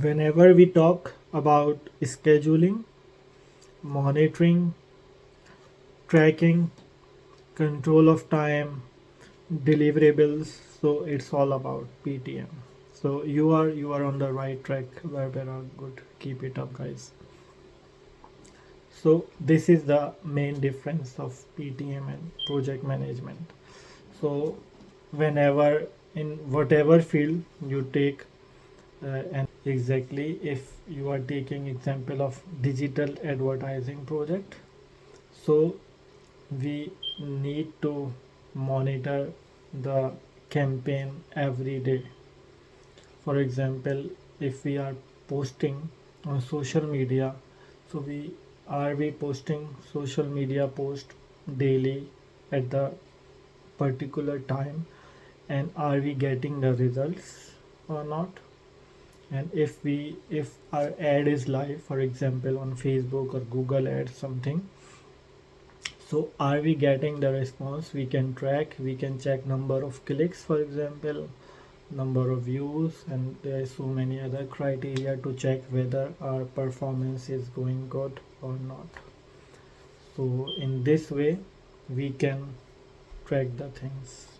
Whenever we talk about scheduling, monitoring, tracking, control of time, deliverables, so it's all about PTM. So you are on the right track. Barbara, good. Keep it up, guys. So this is the main difference of PTM and project management. So whenever in whatever field you take, and exactly if you are taking example of digital advertising project, so we need to monitor the campaign every day. For example, if we are posting on social media, so we posting social media post daily at the particular time, and are we getting the results or not? And if our ad is live, for example on Facebook or Google ads something, so are we getting the response? We can track, we can check number of clicks, for example, number of views, and there are so many other criteria to check whether our performance is going good or not. So in this way we can track the things.